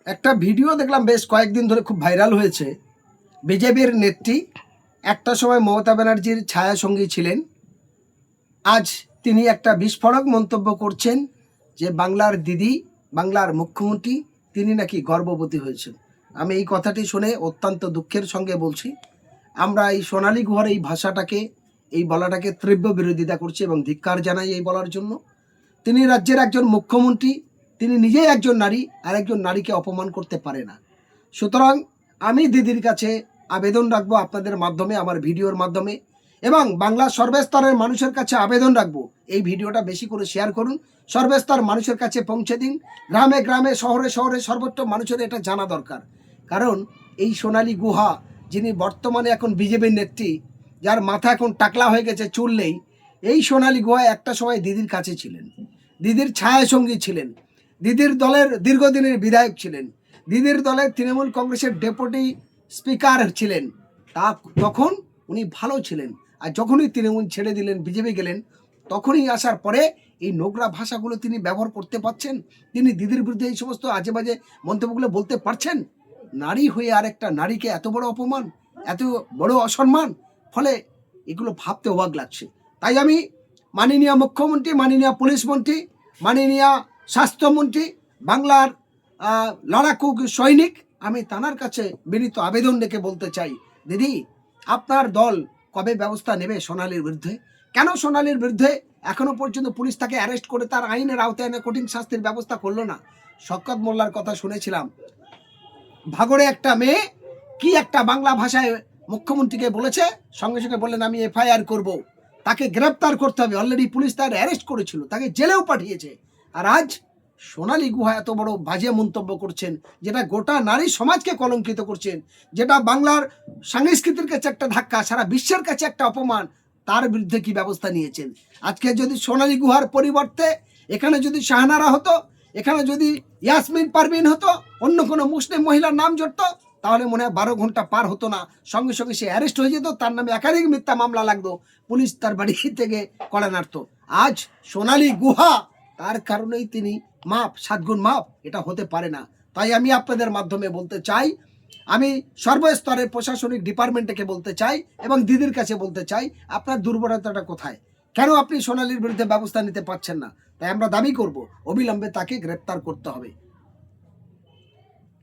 একটা ভিডিও দেখলাম বেশ কয়েকদিন ধরে খুব ভাইরাল হয়েছে। বিজেপির নেত্রী একটা সময় মমতা ব্যানার্জির ছায়াসঙ্গী ছিলেন। আজ তিনি একটা বিস্ফোরক মন্তব্য করছেন যে বাংলার দিদি, বাংলার মুখ্যমন্ত্রী তিনি নাকি গর্ভবতী হয়েছেন। আমি এই কথাটি শুনে অত্যন্ত দুঃখের সঙ্গে বলছি, আমরা এই সোনালী গুহার এই ভাষাটাকে, এই বলাটাকে তীব্র বিরোধিতা করছি এবং ধিক্কার জানাই এই বলার জন্য। তিনি রাজ্যের একজন মুখ্যমন্ত্রী, তিনি নিজেই একজন নারী, আর একজন নারীকে অপমান করতে পারে না। সুতরাং আমি দিদির কাছে আবেদন রাখবো আপনাদের মাধ্যমে, আমার ভিডিওর মাধ্যমে, এবং বাংলার সর্বস্তরের মানুষের কাছে আবেদন রাখবো এই ভিডিওটা বেশি করে শেয়ার করুন, সর্বস্তর মানুষের কাছে পৌঁছে দিন। গ্রামে গ্রামে, শহরে শহরে, সর্বত্র মানুষের এটা জানা দরকার। কারণ এই সোনালী গুহা, যিনি বর্তমানে এখন বিজেপির নেত্রী, যার মাথা এখন টাকলা হয়ে গেছে, চুল নেই, এই সোনালী গুহা একটা সময় দিদির কাছে ছিলেন, দিদির ছায়াসঙ্গী ছিলেন, দিদির দলের দীর্ঘদিনের বিধায়ক ছিলেন, দিদির দলের তৃণমূল কংগ্রেসের ডেপুটি স্পিকার ছিলেন। তখন উনি ভালো ছিলেন। আর যখনই তৃণমূল ছেড়ে দিলেন, বিজেপি গেলেন, তখনই আসার পরে এই নোংরা ভাষাগুলো তিনি ব্যবহার করতে পারছেন। তিনি দিদির বিরুদ্ধে এই সমস্ত আজে বাজে মন্তব্যগুলো বলতে পারছেন। নারী হয়ে আর একটা নারীকে এত বড় অপমান, এত বড় অসম্মান, ফলে এগুলো ভাবতে অবাক লাগছে। তাই আমি মাননীয় মুখ্যমন্ত্রী, মাননীয় পুলিশ মন্ত্রী, মাননীয় স্বাস্থ্যমন্ত্রী, বাংলার লড়াকু সৈনিক, আমি তানার কাছে বিনীত আবেদন রেখে বলতে চাই, দিদি আপনার দল কবে ব্যবস্থা নেবে সোনালীর বিরুদ্ধে? কেন সোনালীর বিরুদ্ধে এখনো পর্যন্ত পুলিশ তাকে অ্যারেস্ট করে তার আইনের আওতায় এনে কঠিন শাস্তির ব্যবস্থা করলো না? শওকত মোল্লার কথা শুনেছিলাম, ভাগড়ে একটা মেয়ে কি একটা বাংলা ভাষায় মুখ্যমন্ত্রীকে বলেছে, সঙ্গে সঙ্গে বললেন আমি এফআইআর করব, তাকে গ্রেপ্তার করতে হবে। অলরেডি পুলিশ তার অ্যারেস্ট করেছিল, তাকে জেলেও পাঠিয়েছে। আর আজ সোনালী গুহা এত বড় বাজে মন্তব্য করছেন, যেটা গোটা নারী সমাজকে কলঙ্কিত করছেন, যেটা বাংলার সংস্কৃতির কাছে একটা ধাক্কা, সারা বিশ্বের কাছে একটা অপমান। তার বিরুদ্ধে কি ব্যবস্থা নিয়েছেন? আজকে যদি সোনালী গুহার পরিবর্তে এখানে যদি শাহানারা হতো, এখানে যদি ইয়াসমিন পারভিন হতো, অন্য কোনো মুসলিম মহিলার নাম জড়তো, তাহলে মনে হয় 12 ঘন্টা পার হতো না, সঙ্গে সঙ্গে সে অ্যারেস্ট হয়ে যেত, তার নামে একাধিক মিথ্যা মামলা লাগতো, পুলিশ তার বাড়ি থেকে কড়া নাড়ত। আজ সোনালী গুহা, তার কারণেই তিনি মাপ, 7 গুণ মাপ, এটা হতে পারে না। তাই আমি আপনাদের মাধ্যমে বলতে চাই, আমি সর্বস্তরের প্রশাসনিক ডিপার্টমেন্টকে বলতে চাই এবং দিদির কাছে বলতে চাই, আপনার দুর্বলতাটা কোথায়? কেন আপনি সোনালীর বিরুদ্ধে ব্যবস্থা নিতে পারছেন না? তাই আমরা দাবি করব অবিলম্বে তাকে গ্রেপ্তার করতে হবে।